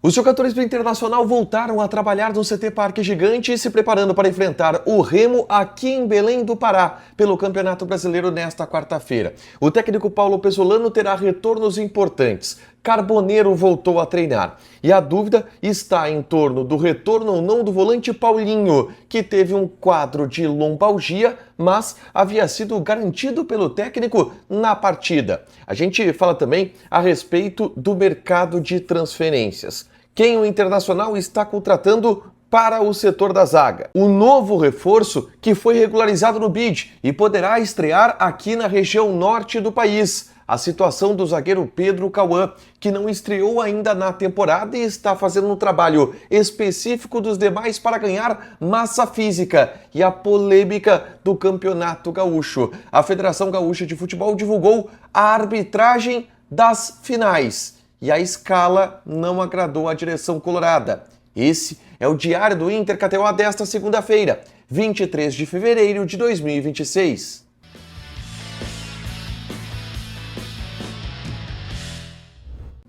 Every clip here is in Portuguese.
Os jogadores do Internacional voltaram a trabalhar no CT Parque Gigante, se preparando para enfrentar o Remo aqui em Belém do Pará, pelo Campeonato Brasileiro nesta quarta-feira. O técnico Paulo Pesolano terá retornos importantes. Carboneiro voltou a treinar. E a dúvida está em torno do retorno ou não do volante Paulinho, que teve um quadro de lombalgia, mas havia sido garantido pelo técnico na partida. A gente fala também a respeito do mercado de transferências. Quem o Internacional está contratando para o setor da zaga? O novo reforço que foi regularizado no BID e poderá estrear aqui na região norte do país. A situação do zagueiro Pedro Cauã, que não estreou ainda na temporada e está fazendo um trabalho específico dos demais para ganhar massa física. E a polêmica do Campeonato Gaúcho. A Federação Gaúcha de Futebol divulgou a arbitragem das finais. E a escala não agradou a direção colorada. Esse é o Diário do Inter KTO desta segunda-feira, 23 de fevereiro de 2026.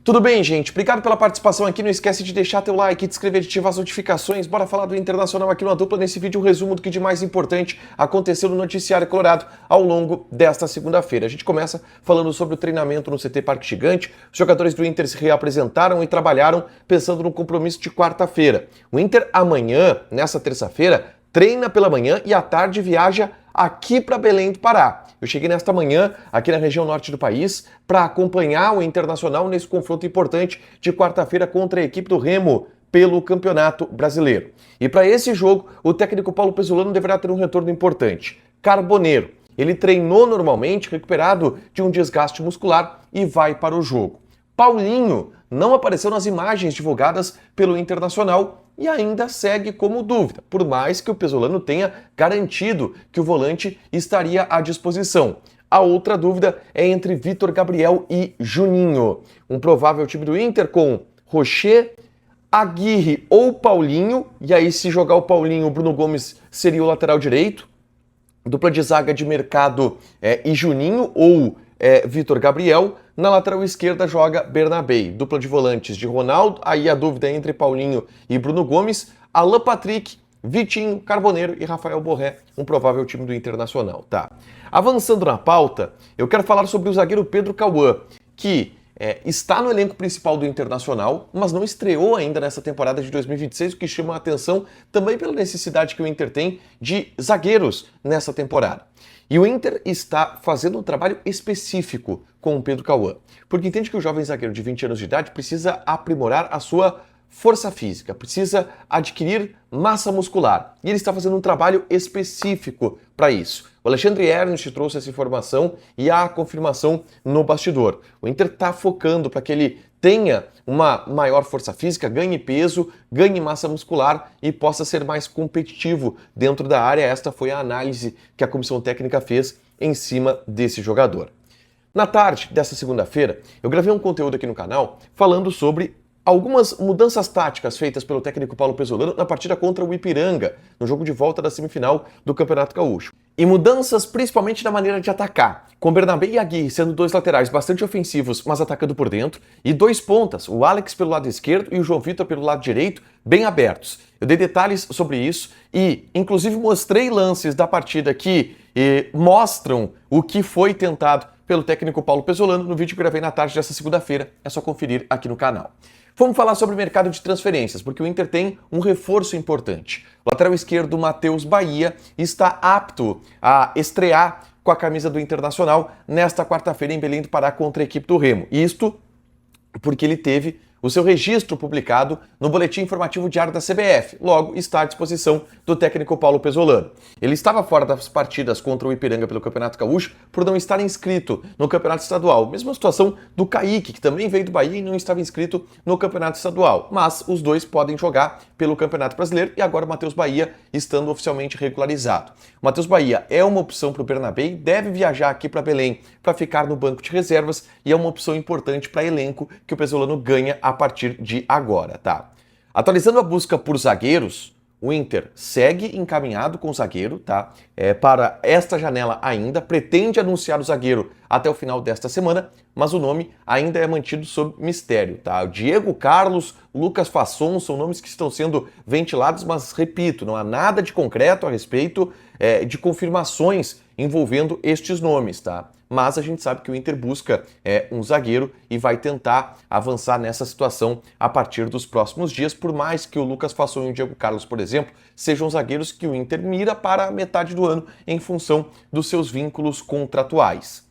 Tudo bem, gente? Obrigado pela participação aqui. Não esquece de deixar teu like, de inscrever, de ativar as notificações. Bora falar do Internacional aqui no A Dupla. Nesse vídeo, um resumo do que de mais importante aconteceu no noticiário colorado ao longo desta segunda-feira. A gente começa falando sobre o treinamento no CT Parque Gigante. Os jogadores do Inter se reapresentaram e trabalharam pensando no compromisso de quarta-feira. O Inter amanhã, nessa terça-feira, treina pela manhã e à tarde viaja aqui para Belém do Pará. Eu cheguei nesta manhã aqui na região norte do país para acompanhar o Internacional nesse confronto importante de quarta-feira contra a equipe do Remo pelo Campeonato Brasileiro. E para esse jogo, o técnico Paulo Pesolano deverá ter um retorno importante. Carboneiro. Ele treinou normalmente, recuperado de um desgaste muscular e vai para o jogo. Paulinho não apareceu nas imagens divulgadas pelo Internacional e ainda segue como dúvida, por mais que o Pesolano tenha garantido que o volante estaria à disposição. A outra dúvida é entre Vitor Gabriel e Juninho. Um provável time do Inter com Rocher, Aguirre ou Paulinho, e aí se jogar o Paulinho, o Bruno Gomes seria o lateral direito. Dupla de zaga de Mercado e Juninho ou Vitor Gabriel. Na lateral esquerda joga Bernabé. Dupla de volantes de Ronaldo, aí a dúvida é entre Paulinho e Bruno Gomes. Alan Patrick, Vitinho, Carboneiro e Rafael Borré, um provável time do Internacional. Tá. Avançando na pauta, eu quero falar sobre o zagueiro Pedro Cauã, que está no elenco principal do Internacional, mas não estreou ainda nessa temporada de 2026, o que chama a atenção também pela necessidade que o Inter tem de zagueiros nessa temporada. E o Inter está fazendo um trabalho específico com o Pedro Cauã, porque entende que o jovem zagueiro de 20 anos de idade precisa aprimorar a sua força física, precisa adquirir massa muscular. E ele está fazendo um trabalho específico para isso. O Alexandre Ernst trouxe essa informação e a confirmação no bastidor. O Inter está focando para que ele tenha uma maior força física, ganhe peso, ganhe massa muscular e possa ser mais competitivo dentro da área. Esta foi a análise que a comissão técnica fez em cima desse jogador. Na tarde dessa segunda-feira, eu gravei um conteúdo aqui no canal falando sobre algumas mudanças táticas feitas pelo técnico Paulo Pesolano na partida contra o Ipiranga, no jogo de volta da semifinal do Campeonato Gaúcho. E mudanças principalmente na maneira de atacar, com Bernabé e Aguirre sendo dois laterais bastante ofensivos, mas atacando por dentro, e dois pontas, o Alex pelo lado esquerdo e o João Vitor pelo lado direito, bem abertos. Eu dei detalhes sobre isso e, inclusive, mostrei lances da partida que mostram o que foi tentado pelo técnico Paulo Pesolano no vídeo que eu gravei na tarde dessa segunda-feira. É só conferir aqui no canal. Vamos falar sobre o mercado de transferências, porque o Inter tem um reforço importante. O lateral esquerdo, Matheus Bahia, está apto a estrear com a camisa do Internacional nesta quarta-feira em Belém do Pará contra a equipe do Remo. Isto porque ele teve o seu registro publicado no Boletim Informativo Diário da CBF. Logo, está à disposição do técnico Paulo Pesolano. Ele estava fora das partidas contra o Ipiranga pelo Campeonato Gaúcho por não estar inscrito no Campeonato Estadual. Mesma situação do Kaique, que também veio do Bahia e não estava inscrito no Campeonato Estadual. Mas os dois podem jogar pelo Campeonato Brasileiro e agora o Matheus Bahia estando oficialmente regularizado. O Matheus Bahia é uma opção para o Bernabé e deve viajar aqui para Belém para ficar no banco de reservas e é uma opção importante para elenco que o Pesolano ganha a partir de agora, tá? Atualizando a busca por zagueiros, O Inter segue encaminhado com o zagueiro, tá? Para esta janela ainda, pretende anunciar o zagueiro até o final desta semana, mas o nome ainda é mantido sob mistério, tá? O Diego Carlos, Lucas Fasson são nomes que estão sendo ventilados, mas repito, não há nada de concreto a respeito de confirmações envolvendo estes nomes, tá? Mas a gente sabe que o Inter busca um zagueiro e vai tentar avançar nessa situação a partir dos próximos dias, por mais que o Lucas Fasson e o Diego Carlos, por exemplo, sejam zagueiros que o Inter mira para a metade do ano em função dos seus vínculos contratuais.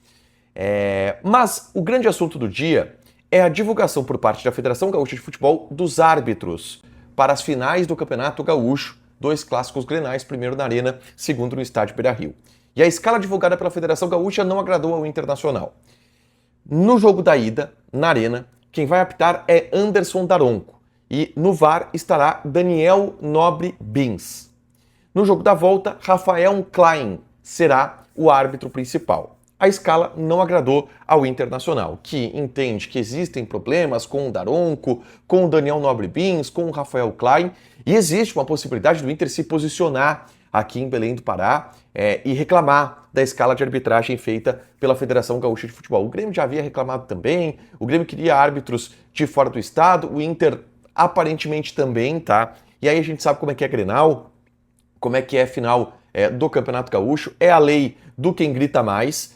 Mas o grande assunto do dia é a divulgação por parte da Federação Gaúcha de Futebol dos árbitros para as finais do Campeonato Gaúcho, 2 clássicos grenais, primeiro na Arena, segundo no estádio Beira-Rio. E a escala divulgada pela Federação Gaúcha não agradou ao Internacional. No jogo da ida, na Arena, quem vai apitar é Anderson Daronco. E no VAR estará Daniel Nobre Bins. No jogo da volta, Rafael Klein será o árbitro principal. A escala não agradou ao Internacional, que entende que existem problemas com o Daronco, com o Daniel Nobre Bins, com o Rafael Klein, e existe uma possibilidade do Inter se posicionar aqui em Belém do Pará e reclamar da escala de arbitragem feita pela Federação Gaúcha de Futebol. O Grêmio já havia reclamado também, o Grêmio queria árbitros de fora do estado, o Inter aparentemente também, tá? E aí a gente sabe como é que é Grenal, como é que é final do Campeonato Gaúcho, é a lei do quem grita mais,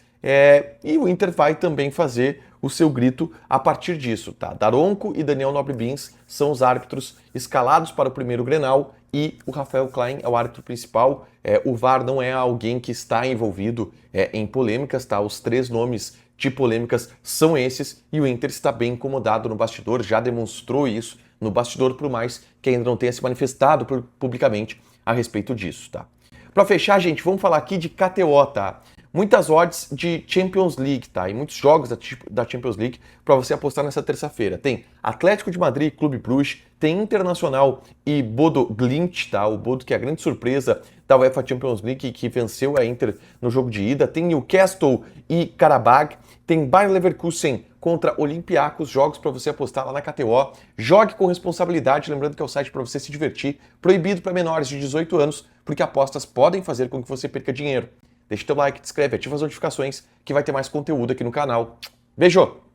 e o Inter vai também fazer o seu grito a partir disso, tá? Daronco e Daniel Nobre Bins são os árbitros escalados para o primeiro Grenal e o Rafael Klein é o árbitro principal. O VAR não é alguém que está envolvido em polêmicas, tá? Os 3 nomes de polêmicas são esses e o Inter está bem incomodado no bastidor, já demonstrou isso no bastidor, por mais que ainda não tenha se manifestado publicamente a respeito disso, tá? Para fechar, gente, vamos falar aqui de KTO, tá? Muitas odds de Champions League, tá? E muitos jogos da Champions League para você apostar nessa terça-feira. Tem Atlético de Madrid, Clube Bruges, tem Internacional e Bodo Glimt, tá? O Bodo que é a grande surpresa da UEFA Champions League que venceu a Inter no jogo de ida. Tem Newcastle e Karabag, tem Bayer Leverkusen contra Olympiacos, jogos para você apostar lá na KTO. Jogue com responsabilidade, lembrando que é o site para você se divertir, proibido para menores de 18 anos, porque apostas podem fazer com que você perca dinheiro. Deixa teu like, te inscreve, ativa as notificações que vai ter mais conteúdo aqui no canal. Beijo!